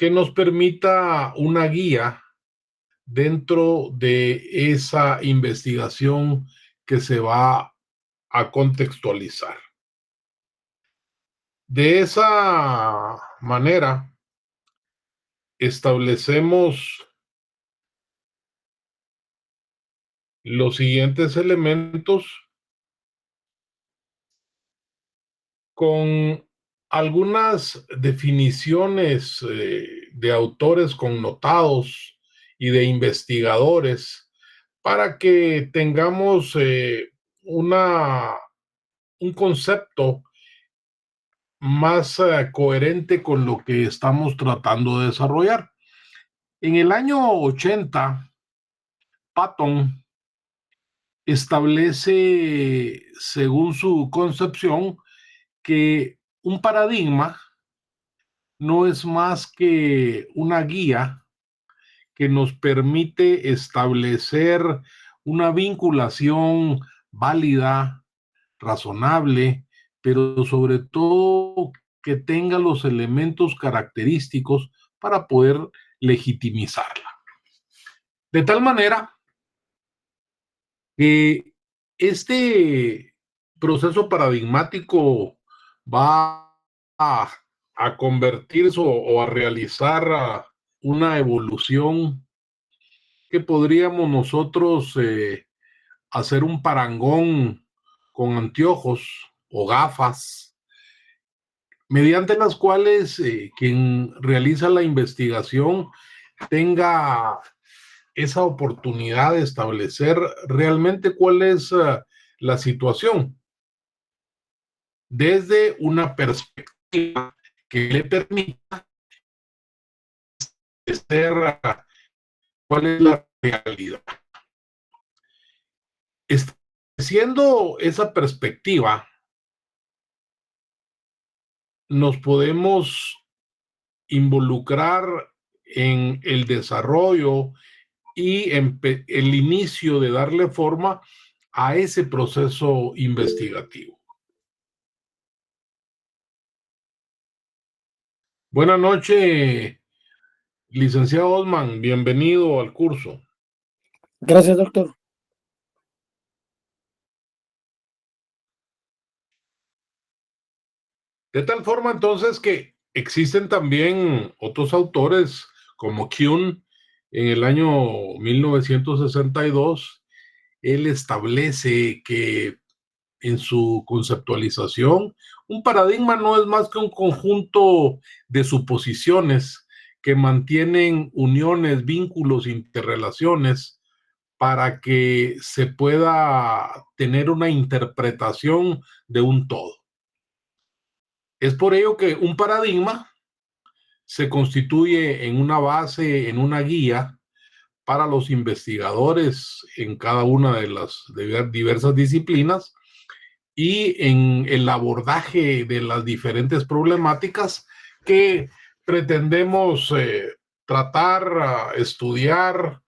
que nos permita una guía dentro de esa investigación que se va a contextualizar. De esa manera, establecemos los siguientes elementos con algunas definiciones de autores connotados y de investigadores para que tengamos una, un concepto más coherente con lo que estamos tratando de desarrollar. En el año 80, Patton establece, según su concepción, que un paradigma no es más que una guía que nos permite establecer una vinculación válida, razonable, pero sobre todo que tenga los elementos característicos para poder legitimizarla. De tal manera que este proceso paradigmático va a, a convertirse o a realizar una evolución que podríamos nosotros hacer un parangón con anteojos o gafas, mediante las cuales quien realiza la investigación tenga esa oportunidad de establecer realmente cuál es la situación desde una perspectiva que le permita ser cuál es la realidad. Estableciendo esa perspectiva, nos podemos involucrar en el desarrollo y en el inicio de darle forma a ese proceso investigativo. Buenas noches, licenciado Osman, bienvenido al curso. Gracias, doctor. De tal forma entonces que existen también otros autores como Kuhn en el año 1962. Él establece que en su conceptualización un paradigma no es más que un conjunto de suposiciones que mantienen uniones, vínculos, interrelaciones para que se pueda tener una interpretación de un todo. Es por ello que un paradigma se constituye en una base, en una guía para los investigadores en cada una de las diversas disciplinas y en el abordaje de las diferentes problemáticas que pretendemos tratar, estudiar,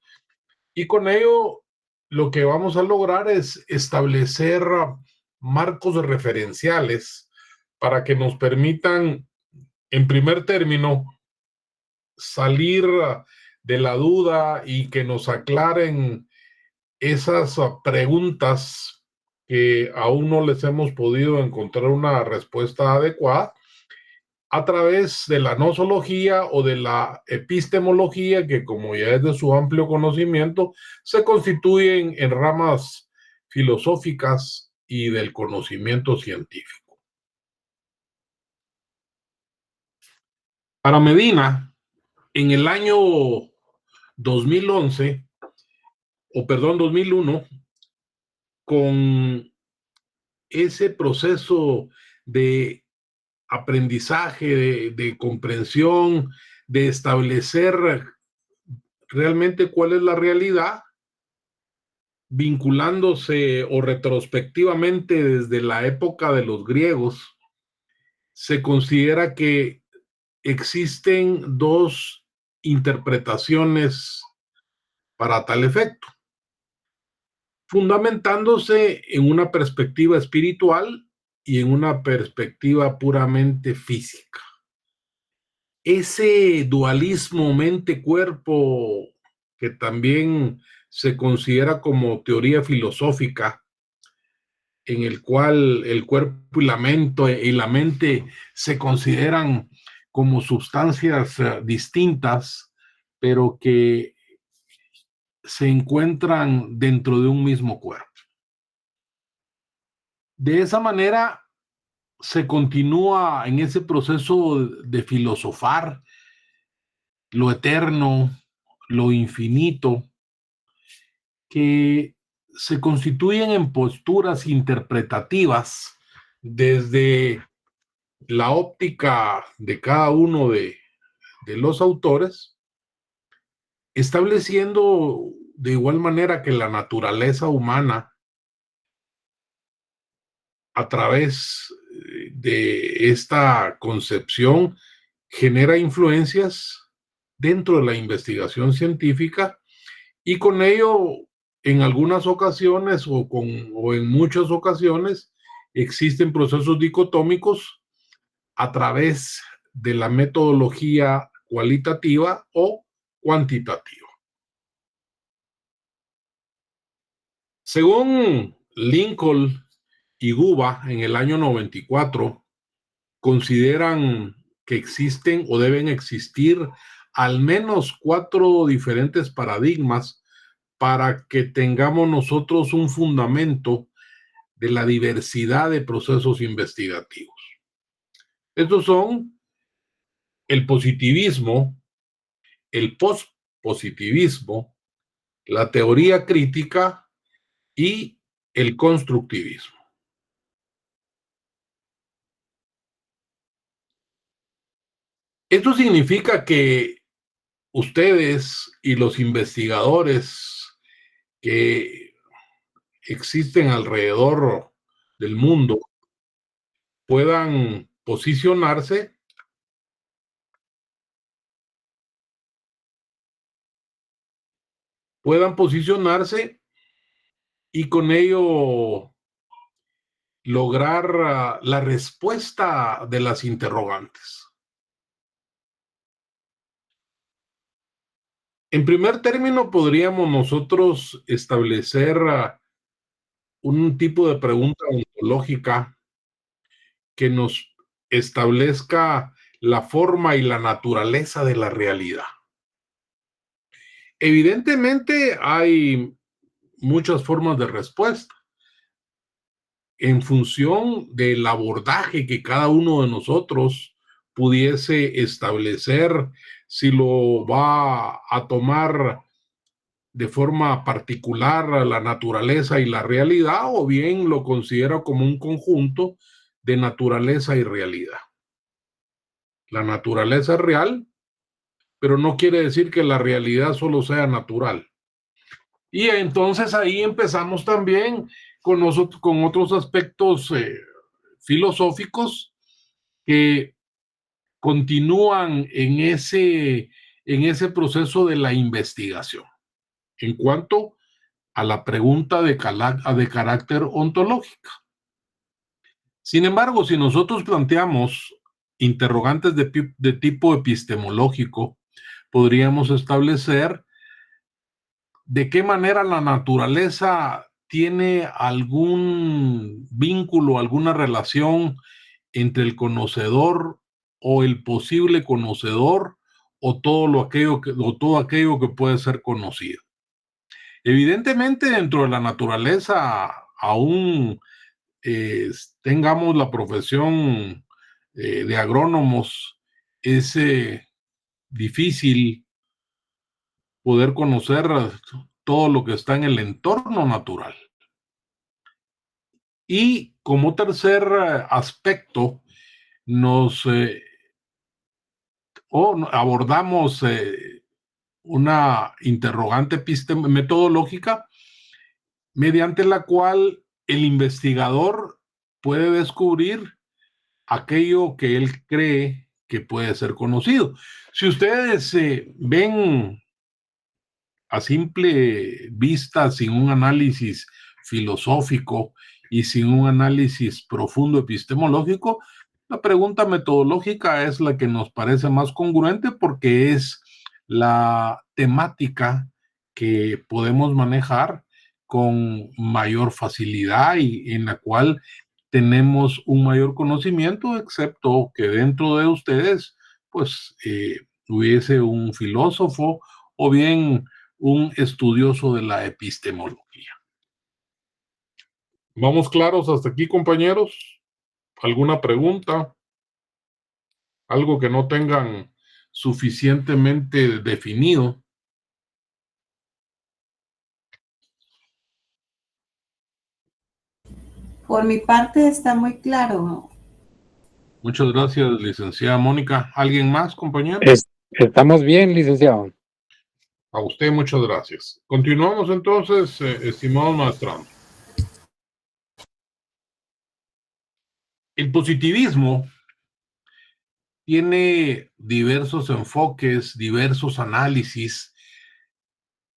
y con ello lo que vamos a lograr es establecer marcos referenciales para que nos permitan, en primer término, salir de la duda y que nos aclaren esas preguntas que aún no les hemos podido encontrar una respuesta adecuada a través de la nosología o de la epistemología, que como ya es de su amplio conocimiento, se constituyen en ramas filosóficas y del conocimiento científico. Para Medina, en el año 2011, o perdón, 2001, con ese proceso de aprendizaje, de comprensión, de establecer realmente cuál es la realidad, vinculándose o retrospectivamente desde la época de los griegos, se considera que existen dos interpretaciones para tal efecto, fundamentándose en una perspectiva espiritual y en una perspectiva puramente física. ese dualismo mente-cuerpo que también se considera como teoría filosófica, en el cual el cuerpo y la mente se consideran como sustancias distintas, pero que se encuentran dentro de un mismo cuerpo. De esa manera se continúa en ese proceso de filosofar lo eterno, lo infinito, que se constituyen en posturas interpretativas desde la óptica de cada uno de los autores, estableciendo de igual manera que la naturaleza humana, a través de esta concepción, genera influencias dentro de la investigación científica, y con ello, en algunas ocasiones o en muchas ocasiones, existen procesos dicotómicos a través de la metodología cualitativa o cuantitativa. Según Lincoln y Guba, en el año 94, consideran que existen o deben existir al menos 4 diferentes paradigmas para que tengamos nosotros un fundamento de la diversidad de procesos investigativos. Estos son el positivismo, el pospositivismo, la teoría crítica y el constructivismo. Esto significa que ustedes y los investigadores que existen alrededor del mundo puedan posicionarse y con ello lograr la respuesta de las interrogantes. En primer término, podríamos nosotros establecer un tipo de pregunta ontológica que nos establezca la forma y la naturaleza de la realidad. Evidentemente hay muchas formas de respuesta en función del abordaje que cada uno de nosotros pudiese establecer, si lo va a tomar de forma particular la naturaleza y la realidad, o bien lo considera como un conjunto de naturaleza y realidad. La naturaleza es real, pero no quiere decir que la realidad solo sea natural. Y entonces ahí empezamos también con otros aspectos filosóficos que continúan en ese proceso de la investigación en cuanto a la pregunta de carácter ontológica. Sin embargo, si nosotros planteamos interrogantes de tipo epistemológico, podríamos establecer de qué manera la naturaleza tiene algún vínculo, alguna relación entre el conocedor o el posible conocedor o todo aquello que puede ser conocido. Evidentemente, dentro de la naturaleza, aún tengamos la profesión de agrónomos, es difícil poder conocer todo lo que está en el entorno natural. Y como tercer aspecto, abordamos una interrogante metodológica mediante la cual el investigador puede descubrir aquello que él cree que puede ser conocido. Si ustedes ven a simple vista, sin un análisis filosófico y sin un análisis profundo epistemológico, La pregunta metodológica es la que nos parece más congruente porque es la temática que podemos manejar con mayor facilidad y en la cual tenemos un mayor conocimiento, excepto que dentro de ustedes, pues, hubiese un filósofo o bien un estudioso de la epistemología. ¿Vamos claros hasta aquí, compañeros? ¿Alguna pregunta? ¿Algo que no tengan suficientemente definido? Por mi parte está muy claro. Muchas gracias, licenciada Mónica. ¿Alguien más, compañero? Estamos bien, licenciado. A usted, muchas gracias. Continuamos entonces, estimado maestrando. El positivismo tiene diversos enfoques, diversos análisis,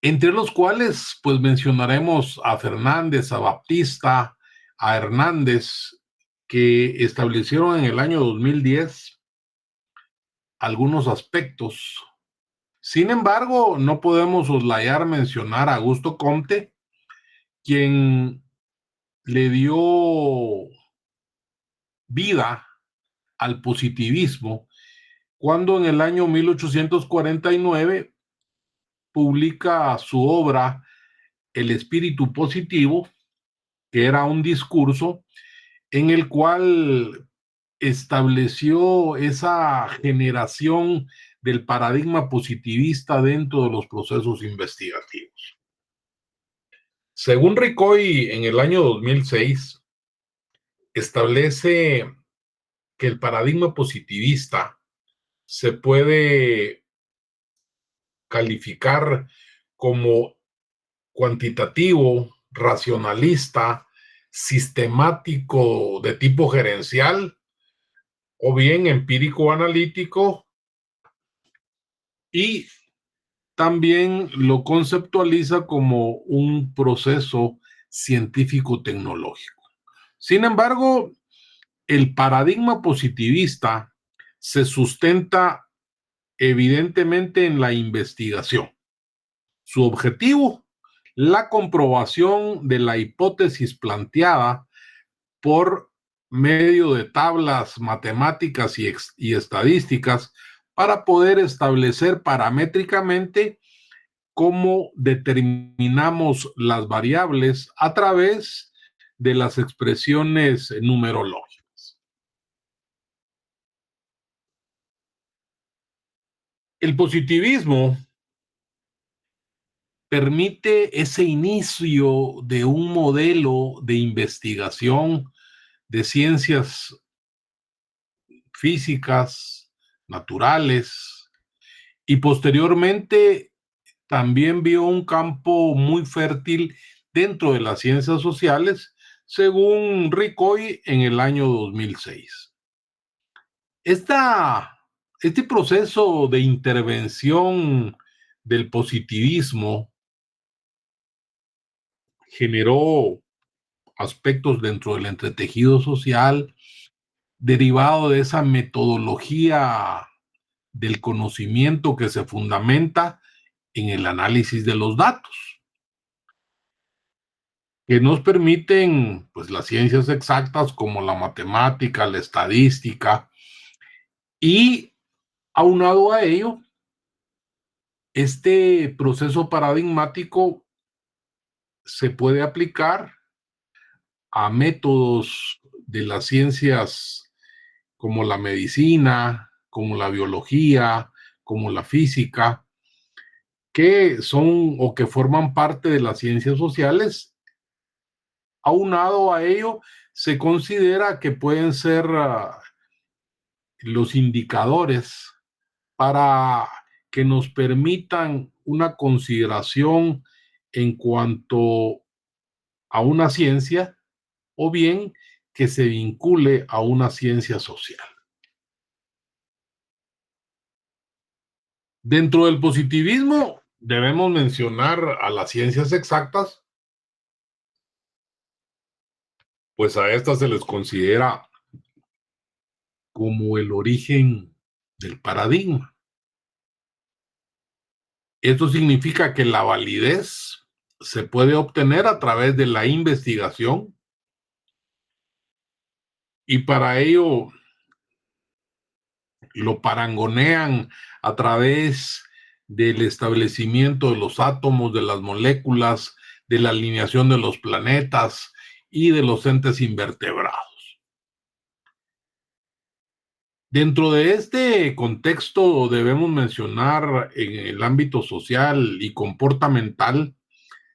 entre los cuales pues mencionaremos a Fernández, a Baptista, a Hernández, que establecieron en el año 2010 algunos aspectos. Sin embargo, no podemos soslayar mencionar a Augusto Comte, quien le dio vida al positivismo cuando en el año 1849 publica su obra El espíritu positivo, que era un discurso en el cual estableció esa generación del paradigma positivista dentro de los procesos investigativos. Según Ricoy, en el año 2006, establece que el paradigma positivista se puede calificar como cuantitativo, racionalista, sistemático de tipo gerencial o bien empírico analítico, y también lo conceptualiza como un proceso científico tecnológico. Sin embargo, el paradigma positivista se sustenta evidentemente en la investigación. Su objetivo, la comprobación de la hipótesis planteada por medio de tablas matemáticas y estadísticas para poder establecer paramétricamente cómo determinamos las variables a través de las expresiones numerológicas. El positivismo permite ese inicio de un modelo de investigación de ciencias físicas, naturales, y posteriormente también vio un campo muy fértil dentro de las ciencias sociales, según Ricoy en el año 2006. Este proceso de intervención del positivismo generó aspectos dentro del entretejido social derivado de esa metodología del conocimiento que se fundamenta en el análisis de los datos, que nos permiten, pues, las ciencias exactas como la matemática, la estadística, y aunado a ello, este proceso paradigmático se puede aplicar a métodos de las ciencias como la medicina, como la biología, como la física, que son o que forman parte de las ciencias sociales. Aunado a ello, se considera que pueden ser los indicadores para que nos permitan una consideración en cuanto a una ciencia o bien que se vincule a una ciencia social. Dentro del positivismo debemos mencionar a las ciencias exactas, pues a estas se les considera como el origen del paradigma. Esto significa que la validez se puede obtener a través de la investigación y para ello lo parangonean a través del establecimiento de los átomos, de las moléculas, de la alineación de los planetas y de los entes invertebrados. Dentro de este contexto debemos mencionar en el ámbito social y comportamental,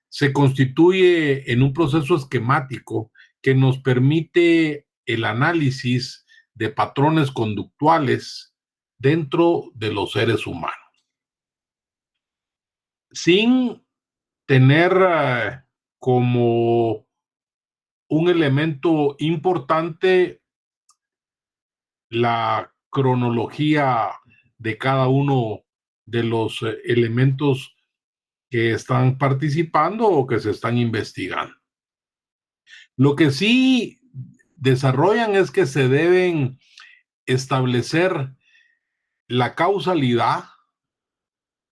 se constituye en un proceso esquemático que nos permite el análisis de patrones conductuales dentro de los seres humanos. Sin tener como un elemento importante la cronología de cada uno de los elementos que están participando o que se están investigando. Lo que sí desarrollan es que se deben establecer la causalidad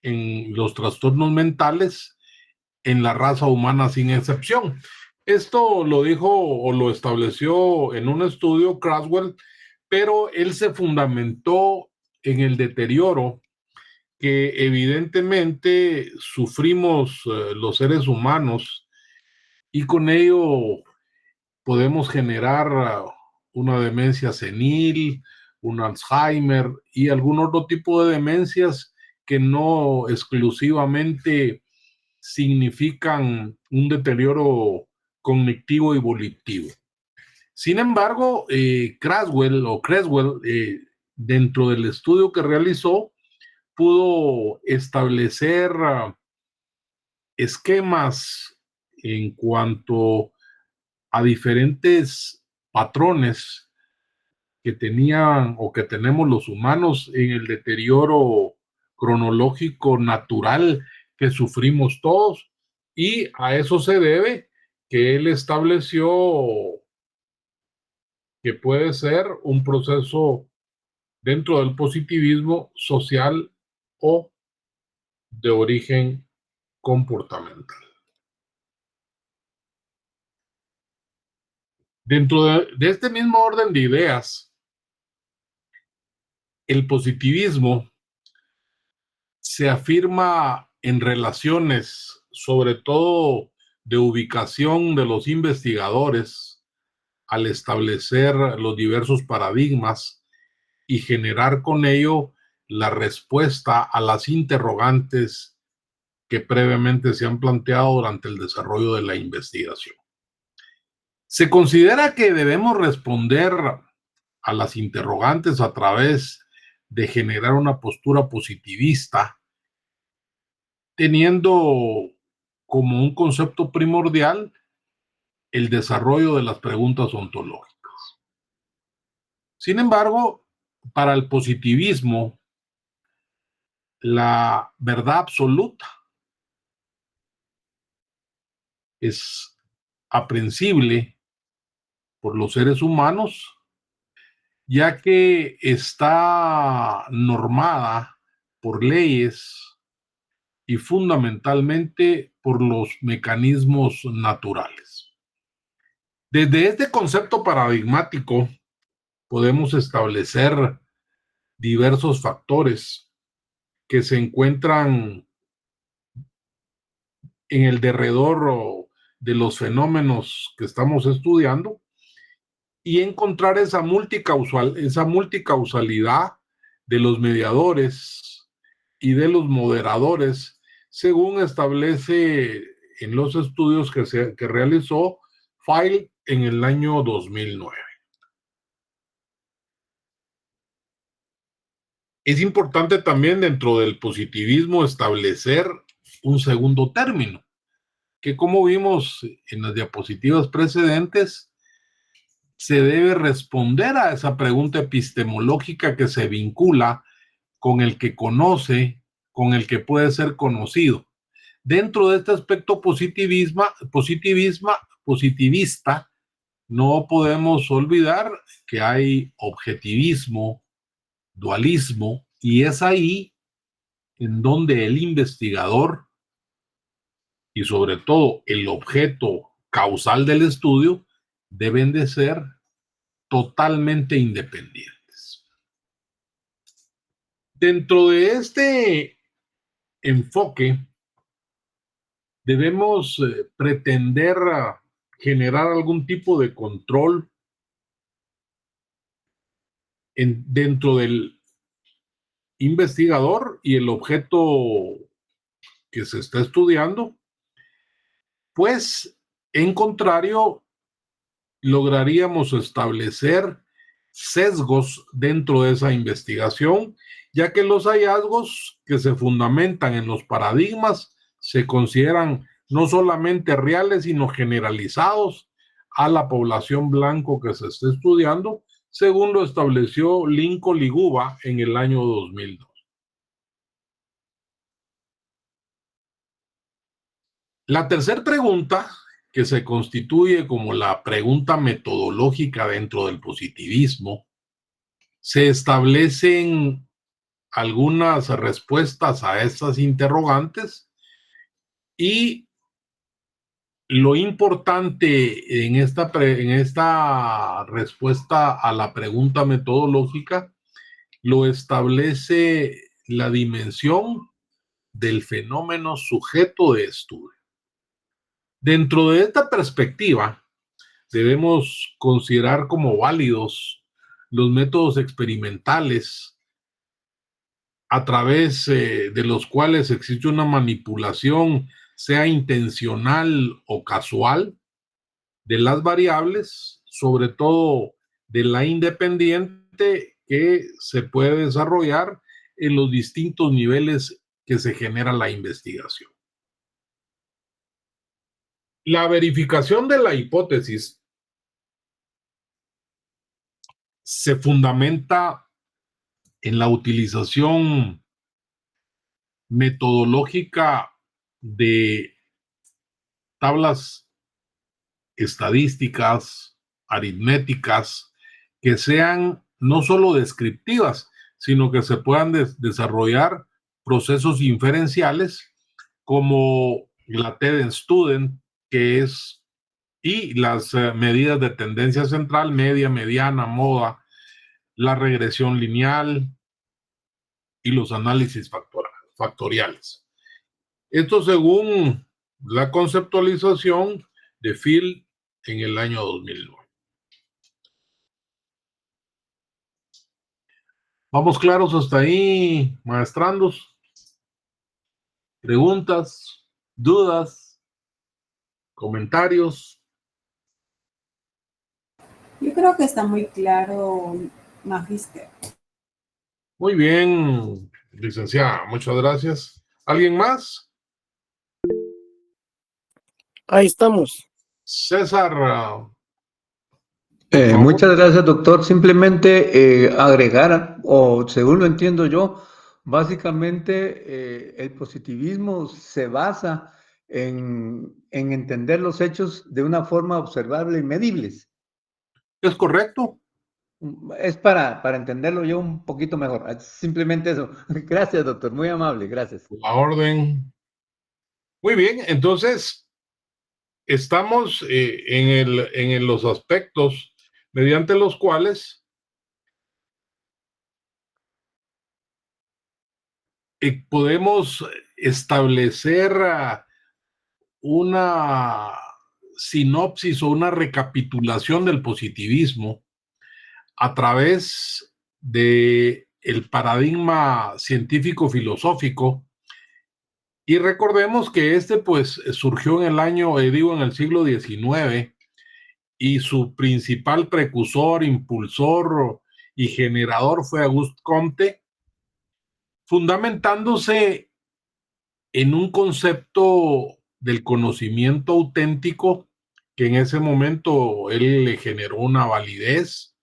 en los trastornos mentales en la raza humana sin excepción. Esto lo dijo o lo estableció en un estudio Creswell, pero él se fundamentó en el deterioro que evidentemente sufrimos los seres humanos y con ello podemos generar una demencia senil, un Alzheimer y algún otro tipo de demencias que no exclusivamente significan un deterioro cognitivo y volitivo. Sin embargo, Creswell, dentro del estudio que realizó, pudo establecer esquemas en cuanto a diferentes patrones que tenían o que tenemos los humanos en el deterioro cronológico natural que sufrimos todos, y a eso se debe que él estableció que puede ser un proceso dentro del positivismo social o de origen comportamental. Dentro de este mismo orden de ideas, el positivismo se afirma en relaciones, sobre todo de ubicación de los investigadores, al establecer los diversos paradigmas y generar con ello la respuesta a las interrogantes que previamente se han planteado durante el desarrollo de la investigación. Se considera que debemos responder a las interrogantes a través de generar una postura positivista, teniendo como un concepto primordial el desarrollo de las preguntas ontológicas. Sin embargo, para el positivismo, la verdad absoluta es aprehensible por los seres humanos, ya que está normada por leyes y fundamentalmente por los mecanismos naturales. Desde este concepto paradigmático podemos establecer diversos factores que se encuentran en el derredor de los fenómenos que estamos estudiando y encontrar esa multicausalidad de los mediadores y de los moderadores, según establece en los estudios que realizó Feil en el año 2009. Es importante también dentro del positivismo establecer un segundo término, que como vimos en las diapositivas precedentes, se debe responder a esa pregunta epistemológica que se vincula con el que conoce, con el que puede ser conocido. Dentro de este aspecto positivista, no podemos olvidar que hay objetivismo, dualismo, y es ahí en donde el investigador y sobre todo el objeto causal del estudio deben de ser totalmente independientes. Dentro de este enfoque debemos pretender generar algún tipo de control dentro del investigador y el objeto que se está estudiando, pues en contrario lograríamos establecer sesgos dentro de esa investigación, ya que los hallazgos que se fundamentan en los paradigmas se consideran no solamente reales, sino generalizados a la población blanco que se está estudiando, según lo estableció Lincoln Liguba en el año 2002. La tercera pregunta, que se constituye como la pregunta metodológica dentro del positivismo, se establecen algunas respuestas a estas interrogantes y lo importante en esta respuesta a la pregunta metodológica lo establece la dimensión del fenómeno sujeto de estudio. Dentro de esta perspectiva, debemos considerar como válidos los métodos experimentales a través de los cuales existe una manipulación, sea intencional o casual, de las variables, sobre todo de la independiente que se puede desarrollar en los distintos niveles que se genera la investigación. La verificación de la hipótesis se fundamenta en la utilización metodológica de tablas estadísticas, aritméticas, que sean no solo descriptivas, sino que se puedan desarrollar procesos inferenciales como la TED-Student, que es, y las medidas de tendencia central, media, mediana, moda, la regresión lineal y los análisis factoriales. Esto según la conceptualización de Field en el año 2009. ¿Vamos claros hasta ahí, maestrandos? ¿Preguntas? ¿Dudas? ¿Comentarios? Yo creo que está muy claro, Magister. Muy bien, licenciada, muchas gracias. ¿Alguien más? Ahí estamos. César. Muchas gracias, doctor. Simplemente agregar, o según lo entiendo yo, básicamente el positivismo se basa en entender los hechos de una forma observable y medibles. ¿Es correcto? Es para entenderlo yo un poquito mejor. Simplemente eso. Gracias, doctor. Muy amable. Gracias. La orden. Muy bien, entonces estamos en los aspectos mediante los cuales podemos establecer una sinopsis o una recapitulación del positivismo a través de el paradigma científico-filosófico. Y recordemos que pues surgió en en el siglo XIX, y su principal precursor, impulsor y generador fue Auguste Comte, fundamentándose en un concepto del conocimiento auténtico que en ese momento él le generó una validez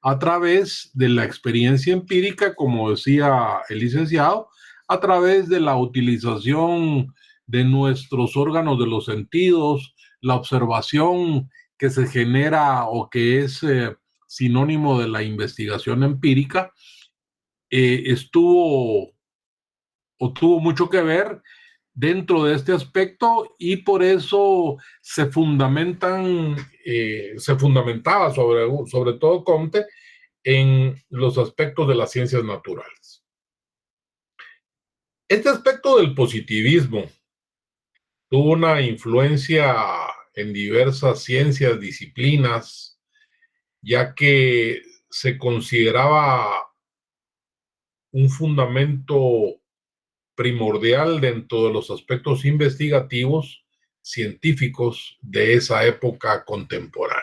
a través de la experiencia empírica, como decía el licenciado, a través de la utilización de nuestros órganos de los sentidos, la observación que se genera o que es sinónimo de la investigación empírica, tuvo mucho que ver dentro de este aspecto, y por eso se fundamentaba sobre todo Comte en los aspectos de las ciencias naturales. Este aspecto del positivismo tuvo una influencia en diversas ciencias, disciplinas, ya que se consideraba un fundamento primordial dentro de los aspectos investigativos científicos de esa época contemporánea.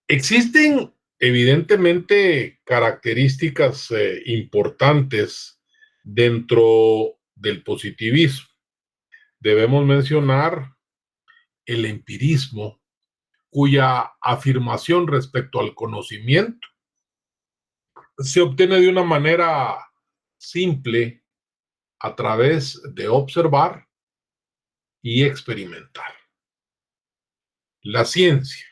Existen evidentemente características importantes dentro del positivismo. Debemos mencionar el empirismo, cuya afirmación respecto al conocimiento se obtiene de una manera simple a través de observar y experimentar. La ciencia.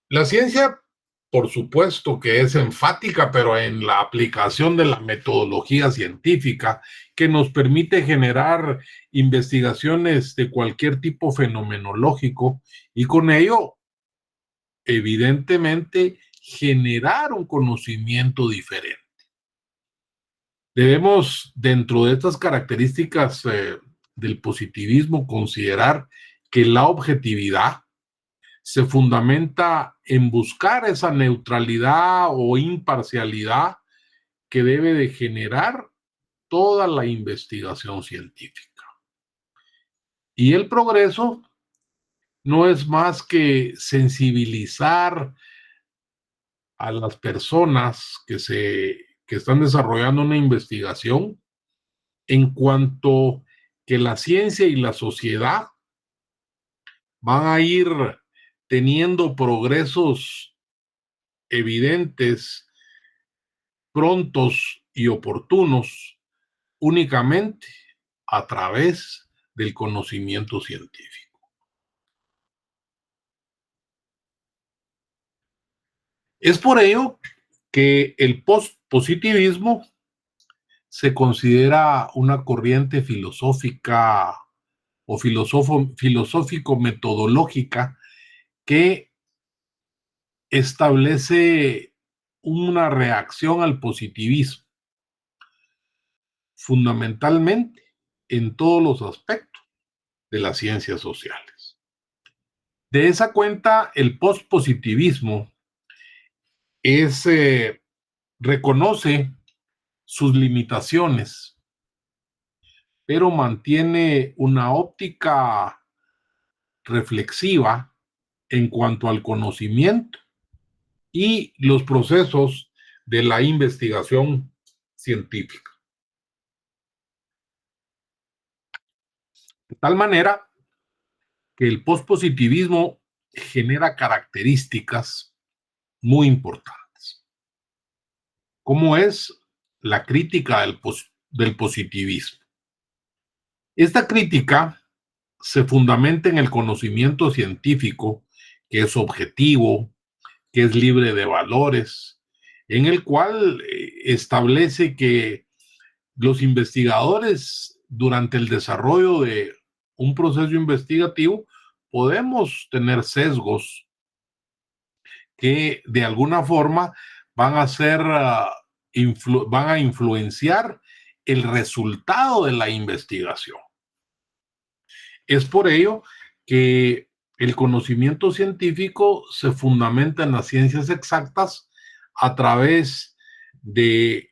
La ciencia, por supuesto que es enfática, pero en la aplicación de la metodología científica que nos permite generar investigaciones de cualquier tipo fenomenológico y con ello, evidentemente, generar un conocimiento diferente. Debemos, dentro de estas características del positivismo, considerar que la objetividad se fundamenta en buscar esa neutralidad o imparcialidad que debe de generar toda la investigación científica. Y el progreso no es más que sensibilizar a las personas que están desarrollando una investigación en cuanto que la ciencia y la sociedad van a ir teniendo progresos evidentes, prontos y oportunos únicamente a través del conocimiento científico. Es por ello que el positivismo se considera una corriente filosófica o filosófico-metodológica que establece una reacción al positivismo, fundamentalmente en todos los aspectos de las ciencias sociales. De esa cuenta, el pospositivismo reconoce sus limitaciones, pero mantiene una óptica reflexiva en cuanto al conocimiento y los procesos de la investigación científica. De tal manera que el pospositivismo genera características muy importantes, como es la crítica del positivismo. Esta crítica se fundamenta en el conocimiento científico, que es objetivo, que es libre de valores, en el cual establece que los investigadores, durante el desarrollo de un proceso investigativo, podemos tener sesgos que de alguna forma van a influenciar el resultado de la investigación. Es por ello que el conocimiento científico se fundamenta en las ciencias exactas a través de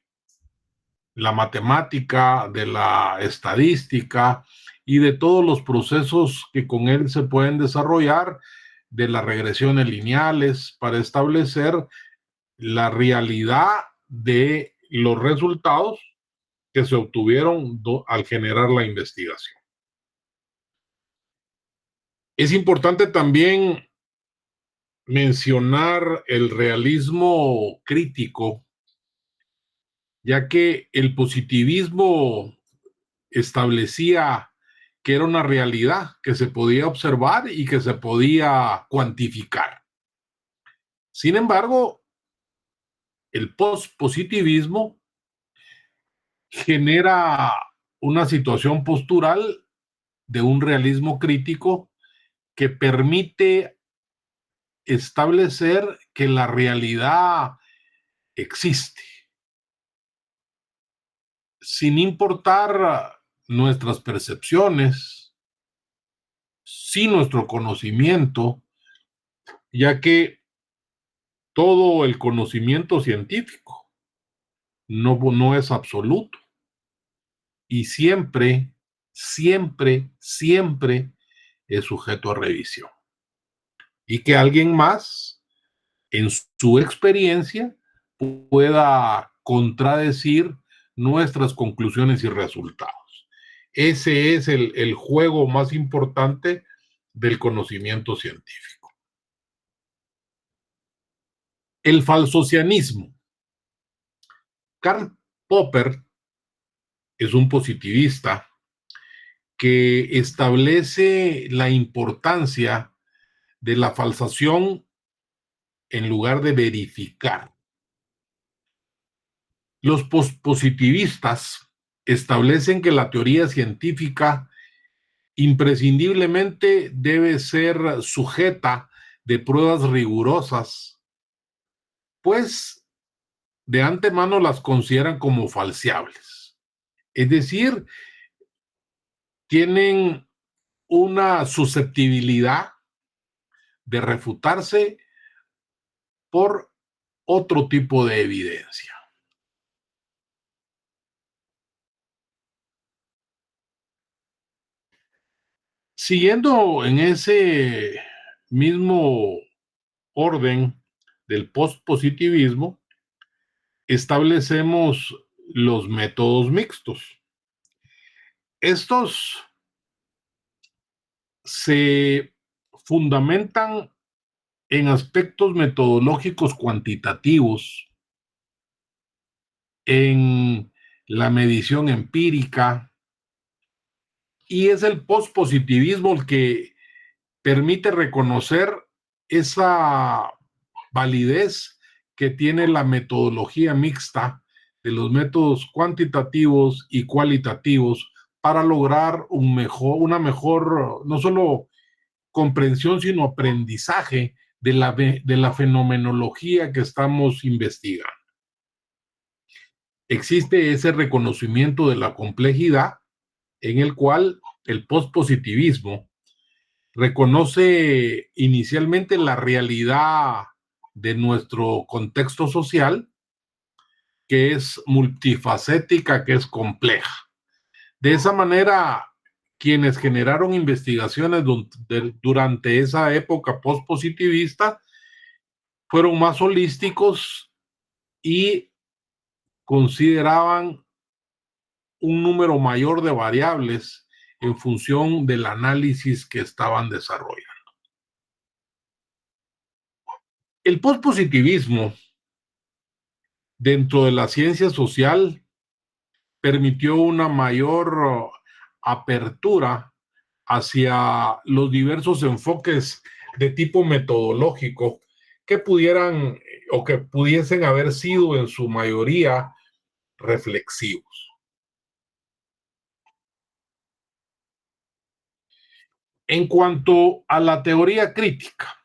la matemática, de la estadística y de todos los procesos que con él se pueden desarrollar, de las regresiones lineales, para establecer la realidad de los resultados que se obtuvieron al generar la investigación. Es importante también mencionar el realismo crítico, ya que el positivismo establecía que era una realidad que se podía observar y que se podía cuantificar. Sin embargo, el pospositivismo genera una situación postural de un realismo crítico que permite establecer que la realidad existe, sin importar nuestras percepciones, sin nuestro conocimiento, ya que todo el conocimiento científico no es absoluto y siempre, siempre, siempre es sujeto a revisión. Y que alguien más, en su experiencia, pueda contradecir nuestras conclusiones y resultados. Ese es el juego más importante del conocimiento científico. El falsocianismo. Karl Popper es un positivista que establece la importancia de la falsación en lugar de verificar. Los positivistas establecen que la teoría científica imprescindiblemente debe ser sujeta de pruebas rigurosas, pues de antemano las consideran como falseables. Es decir, tienen una susceptibilidad de refutarse por otro tipo de evidencia. Siguiendo en ese mismo orden del postpositivismo, establecemos los métodos mixtos. Estos se fundamentan en aspectos metodológicos cuantitativos, en la medición empírica, y es el pospositivismo el que permite reconocer esa validez que tiene la metodología mixta de los métodos cuantitativos y cualitativos para lograr una mejor, no solo comprensión, sino aprendizaje de la fenomenología que estamos investigando. Existe ese reconocimiento de la complejidad en el cual el pospositivismo reconoce inicialmente la realidad de nuestro contexto social, que es multifacética, que es compleja. De esa manera, quienes generaron investigaciones durante esa época postpositivista fueron más holísticos y consideraban un número mayor de variables en función del análisis que estaban desarrollando. El pospositivismo dentro de la ciencia social permitió una mayor apertura hacia los diversos enfoques de tipo metodológico que pudieran o que pudiesen haber sido en su mayoría reflexivos. En cuanto a la teoría crítica,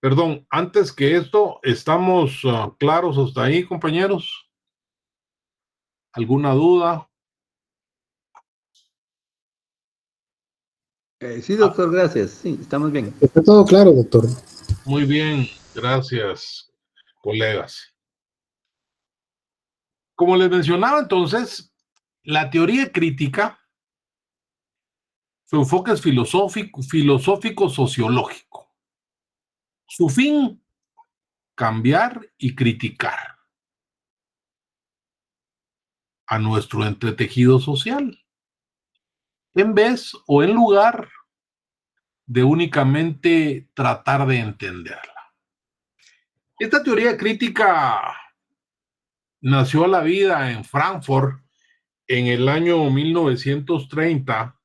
perdón, antes que esto, ¿estamos claros hasta ahí, compañeros? ¿Alguna duda? Sí, doctor, gracias. Sí, estamos bien. Está todo claro, doctor. Muy bien, gracias, colegas. Como les mencionaba entonces, la teoría crítica, su enfoque es filosófico-sociológico. Su fin, cambiar y criticar a nuestro entretejido social, en vez o en lugar de únicamente tratar de entenderla. Esta teoría crítica nació a la vida en Frankfurt en el año 1930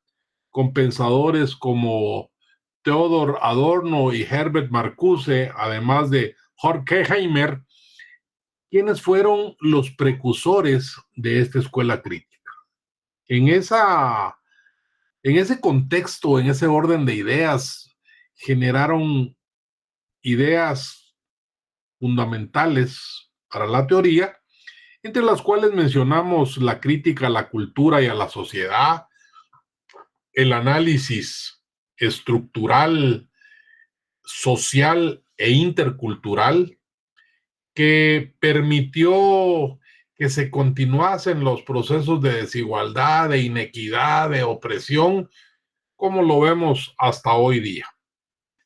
con pensadores como Theodor Adorno y Herbert Marcuse, además de Horkheimer, quienes fueron los precursores de esta escuela crítica. En ese contexto, en ese orden de ideas, generaron ideas fundamentales para la teoría, entre las cuales mencionamos la crítica a la cultura y a la sociedad, el análisis estructural, social e intercultural, que permitió que se continuasen los procesos de desigualdad, de inequidad, de opresión, como lo vemos hasta hoy día.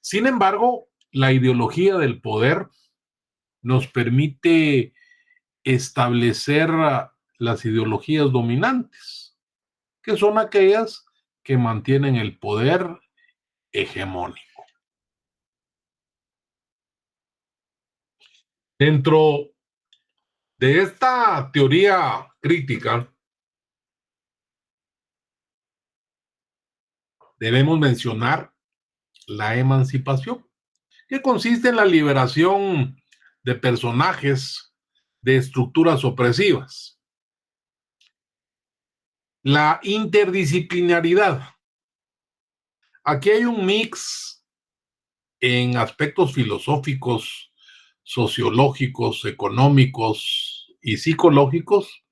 Sin embargo, la ideología del poder nos permite establecer las ideologías dominantes, que son aquellas que mantienen el poder hegemónico. Dentro de esta teoría crítica, debemos mencionar la emancipación, que consiste en la liberación de personajes de estructuras opresivas. La interdisciplinaridad. Aquí hay un mix en aspectos filosóficos, sociológicos, económicos y psicológicos,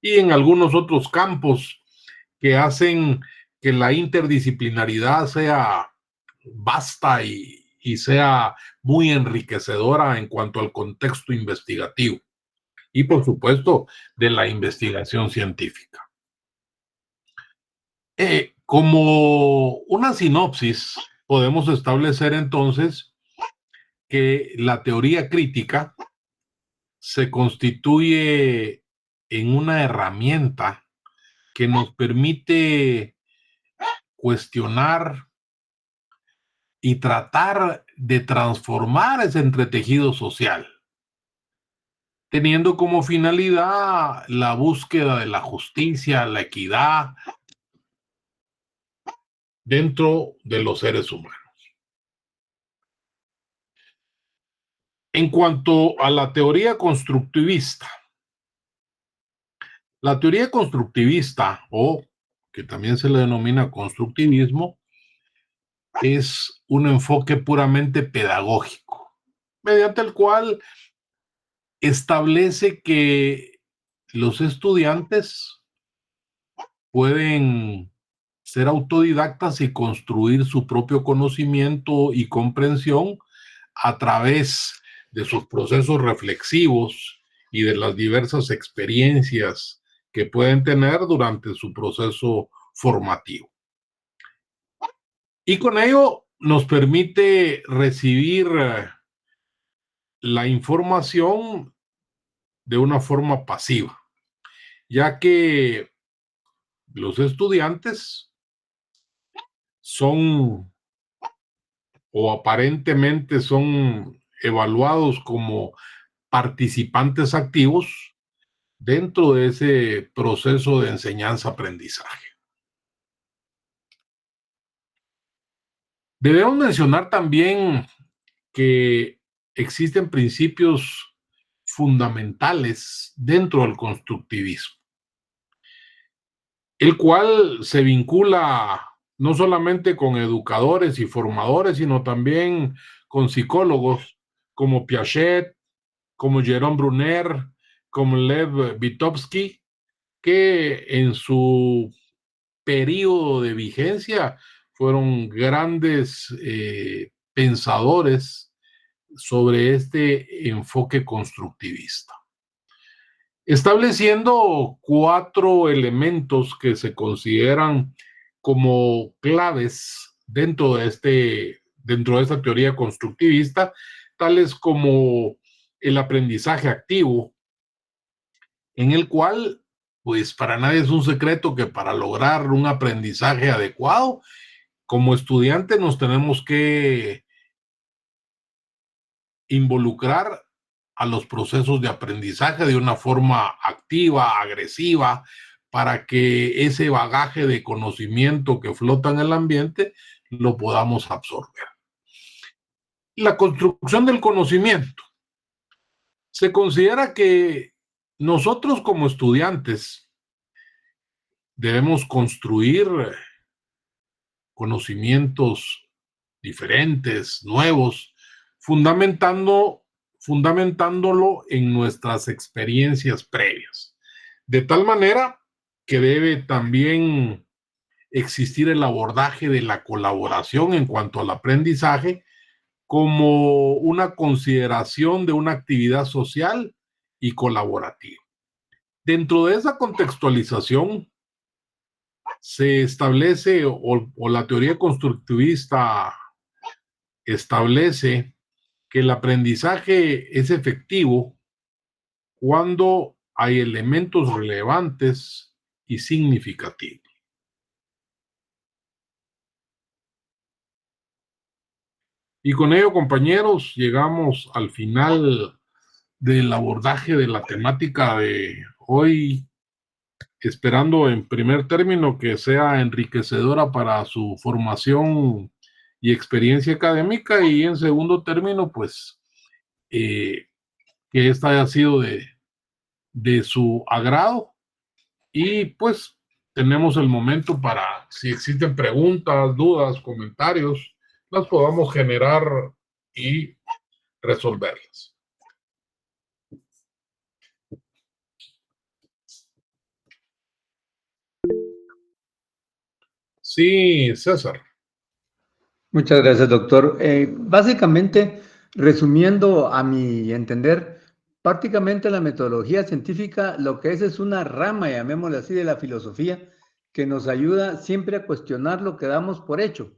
y en algunos otros campos que hacen que la interdisciplinaridad sea vasta y sea muy enriquecedora en cuanto al contexto investigativo y, por supuesto, de la investigación científica. Como una sinopsis, podemos establecer entonces que la teoría crítica se constituye en una herramienta que nos permite cuestionar y tratar de transformar ese entretejido social, teniendo como finalidad la búsqueda de la justicia, la equidad dentro de los seres humanos. En cuanto a la teoría constructivista, o que también se le denomina constructivismo, es un enfoque puramente pedagógico, mediante el cual establece que los estudiantes pueden ser autodidactas y construir su propio conocimiento y comprensión a través de sus procesos reflexivos y de las diversas experiencias que pueden tener durante su proceso formativo. Y con ello nos permite recibir la información de una forma pasiva, ya que los estudiantes son o aparentemente son evaluados como participantes activos dentro de ese proceso de enseñanza-aprendizaje. Debemos mencionar también que existen principios fundamentales dentro del constructivismo, el cual se vincula no solamente con educadores y formadores, sino también con psicólogos como Piaget, como Jérôme Brunner, como Lev Vygotsky, que en su periodo de vigencia fueron grandes pensadores sobre este enfoque constructivista, estableciendo 4 elementos que se consideran como claves dentro de esta teoría constructivista, tales como el aprendizaje activo, en el cual, pues para nadie es un secreto que para lograr un aprendizaje adecuado, como estudiante nos tenemos que involucrar a los procesos de aprendizaje de una forma activa, agresiva, para que ese bagaje de conocimiento que flota en el ambiente lo podamos absorber. La construcción del conocimiento. Se considera que nosotros como estudiantes debemos construir conocimientos diferentes, nuevos, fundamentándolo en nuestras experiencias previas. De tal manera que debe también existir el abordaje de la colaboración en cuanto al aprendizaje como una consideración de una actividad social y colaborativa. Dentro de esa contextualización se establece, o la teoría constructivista establece, que el aprendizaje es efectivo cuando hay elementos relevantes y significativos. Y con ello, compañeros, llegamos al final del abordaje de la temática de hoy, esperando en primer término que sea enriquecedora para su formación y experiencia académica, y en segundo término, pues, que esta haya sido de su agrado. Y pues tenemos el momento para, si existen preguntas, dudas, comentarios, las podamos generar y resolverlas. Sí, César. Muchas gracias, doctor. Básicamente, resumiendo a mi entender, prácticamente la metodología científica lo que es una rama, llamémosle así, de la filosofía, que nos ayuda siempre a cuestionar lo que damos por hecho,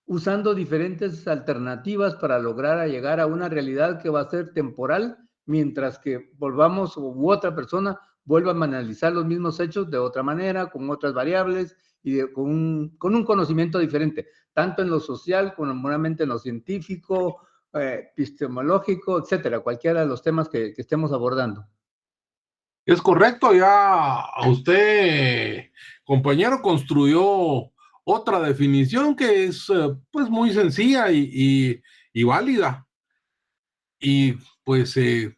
usando diferentes alternativas para lograr llegar a una realidad que va a ser temporal, mientras que volvamos u otra persona vuelva a analizar los mismos hechos de otra manera, con otras variables y con un conocimiento diferente, tanto en lo social como en lo científico, epistemológico, etcétera, cualquiera de los temas que estemos abordando. Es correcto, ya usted, compañero, construyó otra definición que es pues muy sencilla y válida. Y pues sí,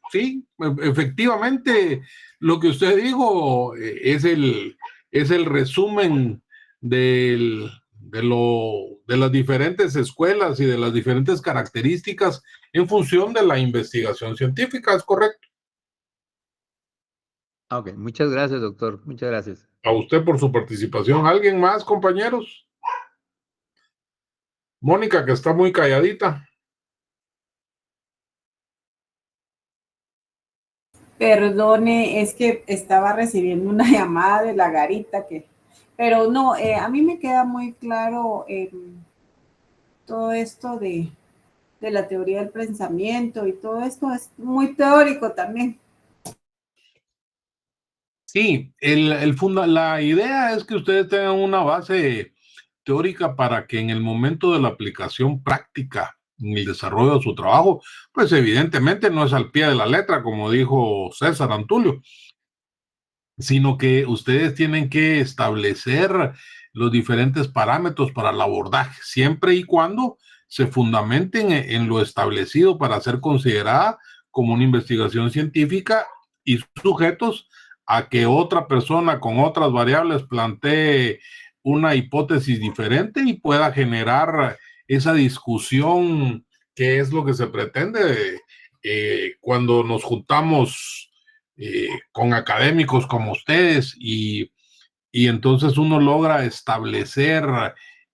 efectivamente, lo que usted dijo es el resumen de las diferentes escuelas y de las diferentes características en función de la investigación científica, ¿es correcto? Ok, muchas gracias, doctor. Muchas gracias. A usted por su participación. ¿Alguien más, compañeros? Mónica, que está muy calladita. Perdone, es que estaba recibiendo una llamada de la garita pero no, a mí me queda muy claro todo esto de la teoría del pensamiento y todo esto es muy teórico también. Sí, la idea es que ustedes tengan una base teórica para que en el momento de la aplicación práctica, en el desarrollo de su trabajo, pues evidentemente no es al pie de la letra, como dijo César Antulio, sino que ustedes tienen que establecer los diferentes parámetros para el abordaje, siempre y cuando se fundamenten en lo establecido para ser considerada como una investigación científica y sujetos a que otra persona con otras variables plantee una hipótesis diferente y pueda generar esa discusión que es lo que se pretende cuando nos juntamos con académicos como ustedes y entonces uno logra establecer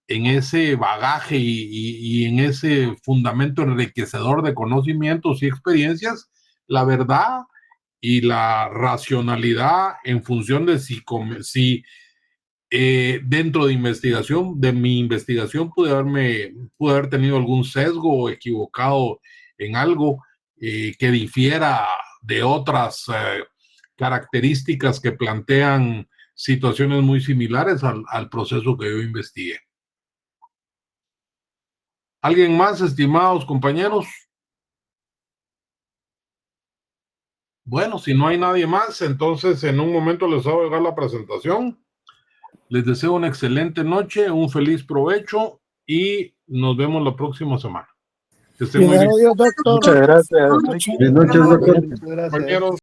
en ese bagaje y en ese fundamento enriquecedor de conocimientos y experiencias la verdad y la racionalidad en función de si dentro de mi investigación pude haber tenido algún sesgo o equivocado en algo que difiera de otras características que plantean situaciones muy similares al proceso que yo investigué. ¿Alguien más, estimados compañeros? Bueno, si no hay nadie más, entonces en un momento les hago llegar la presentación. Les deseo una excelente noche, un feliz provecho y nos vemos la próxima semana. Que estén muy bien. Primero Dios, doctor. Muchas gracias. Buenas noches, doctor. Bien. Muchas gracias. Compañeros.